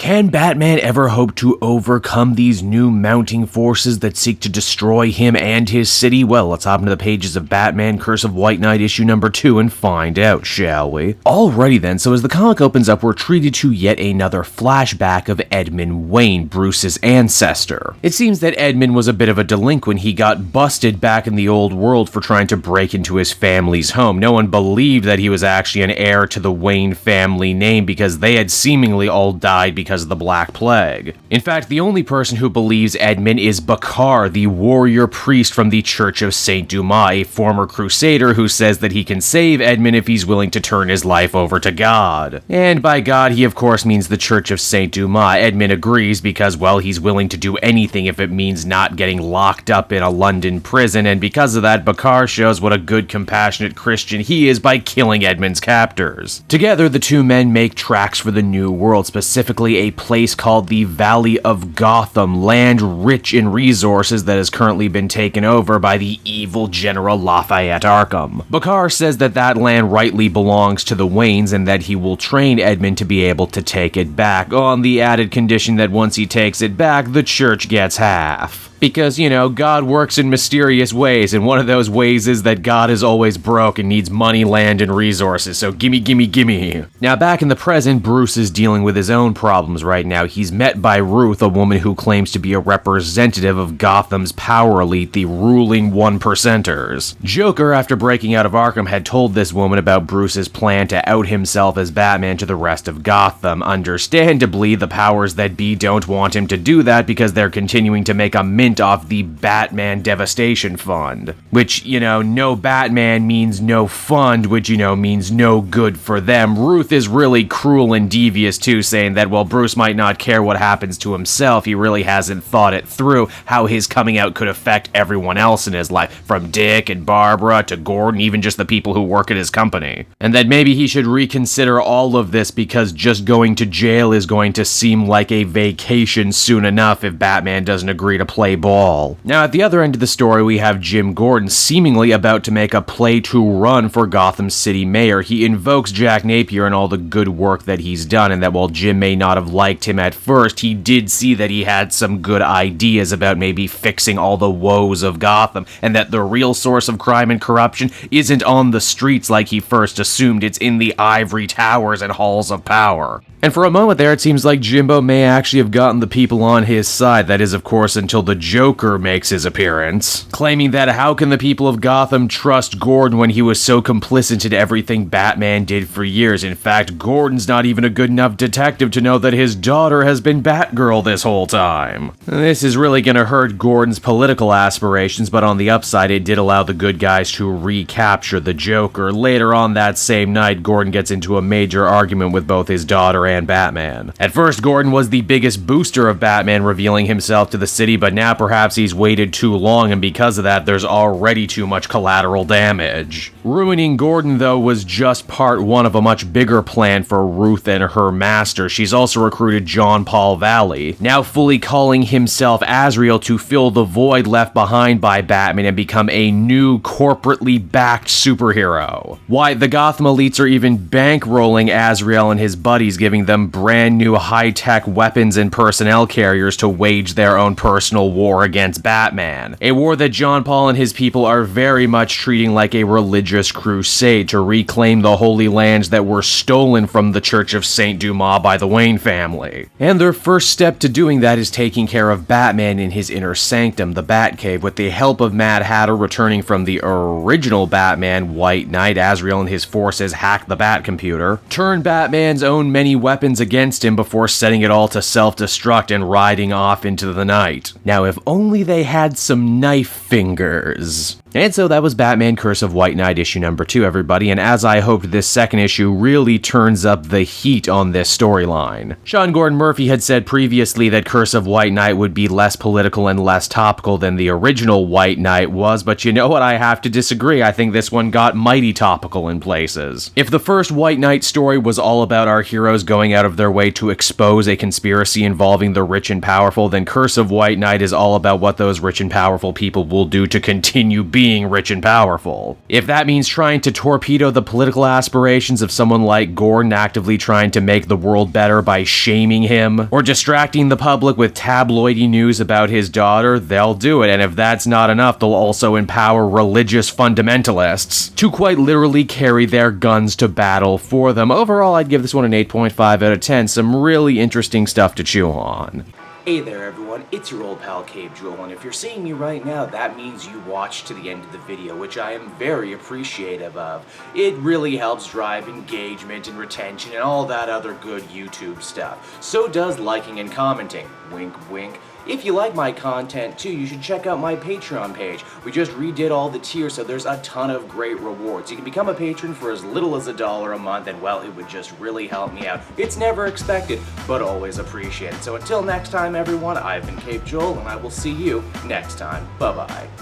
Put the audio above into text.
Can Batman ever hope to overcome these new mounting forces that seek to destroy him and his city? Well, let's hop into the pages of Batman Curse of White Knight issue number 2 and find out, shall we? Alrighty then, so as the comic opens up, we're treated to yet another flashback of Edmund Wayne, Bruce's ancestor. It seems that Edmund was a bit of a delinquent. He got busted back in the old world for trying to break into his family's home. No one believed that he was actually an heir to the Wayne family name because they had seemingly all died because of the Black Plague. In fact, the only person who believes Edmund is Bakar, the warrior priest from the Church of St.Dumas, a former crusader who says that he can save Edmund if he's willing to turn his life over to God. And by God, he of course means the Church of St.Dumas. Edmund agrees because, well, he's willing to do anything if it means not getting locked up in a London prison, and because of that, Bakar shows what a good, compassionate Christian he is by killing Edmund's captors. Together, the two men make tracks for the New World, specifically a place called the Valley of Gotham, land rich in resources that has currently been taken over by the evil General Lafayette Arkham. Bakar says that that land rightly belongs to the Waynes and that he will train Edmund to be able to take it back, on the added condition that once he takes it back, the church gets half. Because, you know, God works in mysterious ways, and one of those ways is that God is always broke and needs money, land, and resources, so gimme, gimme, gimme. Now, back in the present, Bruce is dealing with his own problems right now. He's met by Ruth, a woman who claims to be a representative of Gotham's power elite, the ruling 1%ers. Joker, after breaking out of Arkham, had told this woman about Bruce's plan to out himself as Batman to the rest of Gotham. Understandably, the powers that be don't want him to do that because they're continuing to make a off the Batman Devastation Fund. Which, you know, no Batman means no fund, which, you know, means no good for them. Ruth is really cruel and devious too, saying that while Bruce might not care what happens to himself, he really hasn't thought it through how his coming out could affect everyone else in his life, from Dick and Barbara to Gordon, even just the people who work at his company. And that maybe he should reconsider all of this because just going to jail is going to seem like a vacation soon enough if Batman doesn't agree to play ball. Now, at the other end of the story, we have Jim Gordon seemingly about to make a play to run for Gotham City mayor. He invokes Jack Napier and all the good work that he's done, and that while Jim may not have liked him at first, he did see that he had some good ideas about maybe fixing all the woes of Gotham, and that the real source of crime and corruption isn't on the streets like he first assumed, it's in the ivory towers and halls of power. And for a moment there, it seems like Jimbo may actually have gotten the people on his side. That is, of course, until the Joker makes his appearance, claiming that how can the people of Gotham trust Gordon when he was so complicit in everything Batman did for years? In fact, Gordon's not even a good enough detective to know that his daughter has been Batgirl this whole time. This is really gonna hurt Gordon's political aspirations, but on the upside, it did allow the good guys to recapture the Joker. Later on that same night, Gordon gets into a major argument with both his daughter and Batman. At first, Gordon was the biggest booster of Batman revealing himself to the city, but now perhaps he's waited too long, and because of that, there's already too much collateral damage. Ruining Gordon, though, was just part one of a much bigger plan for Ruth and her master. She's also recruited John Paul Valley, now fully calling himself Azrael, to fill the void left behind by Batman and become a new, corporately backed superhero. Why, the Gotham elites are even bankrolling Azrael and his buddies, giving them brand new high-tech weapons and personnel carriers to wage their own personal war against Batman. A war that John Paul and his people are very much treating like a religious crusade to reclaim the holy lands that were stolen from the Church of St.Dumas by the Wayne family. And their first step to doing that is taking care of Batman in his inner sanctum, the Batcave. With the help of Mad Hatter returning from the original Batman, White Knight, Azrael and his forces hack the Batcomputer, turn Batman's own many weapons against him before setting it all to self-destruct and riding off into the night. Now, if only they had some knife fingers. And so that was Batman Curse of White Knight issue number 2, everybody, and as I hoped, this second issue really turns up the heat on this storyline. Sean Gordon Murphy had said previously that Curse of White Knight would be less political and less topical than the original White Knight was, but you know what, I have to disagree. I think this one got mighty topical in places. If the first White Knight story was all about our heroes going out of their way to expose a conspiracy involving the rich and powerful, then Curse of White Knight is all about what those rich and powerful people will do to continue being being rich and powerful. If that means trying to torpedo the political aspirations of someone like Gordon, actively trying to make the world better by shaming him, or distracting the public with tabloidy news about his daughter, they'll do it. And if that's not enough, they'll also empower religious fundamentalists to quite literally carry their guns to battle for them. Overall, I'd give this one an 8.5 out of 10. Some really interesting stuff to chew on. Hey there everyone, it's your old pal Cape Joel, and if you're seeing me right now, that means you watched to the end of the video, which I am very appreciative of. It really helps drive engagement and retention and all that other good YouTube stuff. So does liking and commenting. Wink wink. If you like my content too, you should check out my Patreon page. We just redid all the tiers, so there's a ton of great rewards. You can become a patron for as little as $1 a month, and well, it would just really help me out. It's never expected, but always appreciated. So until next time everyone, I've been Cape Joel, and I will see you next time. Bye-bye.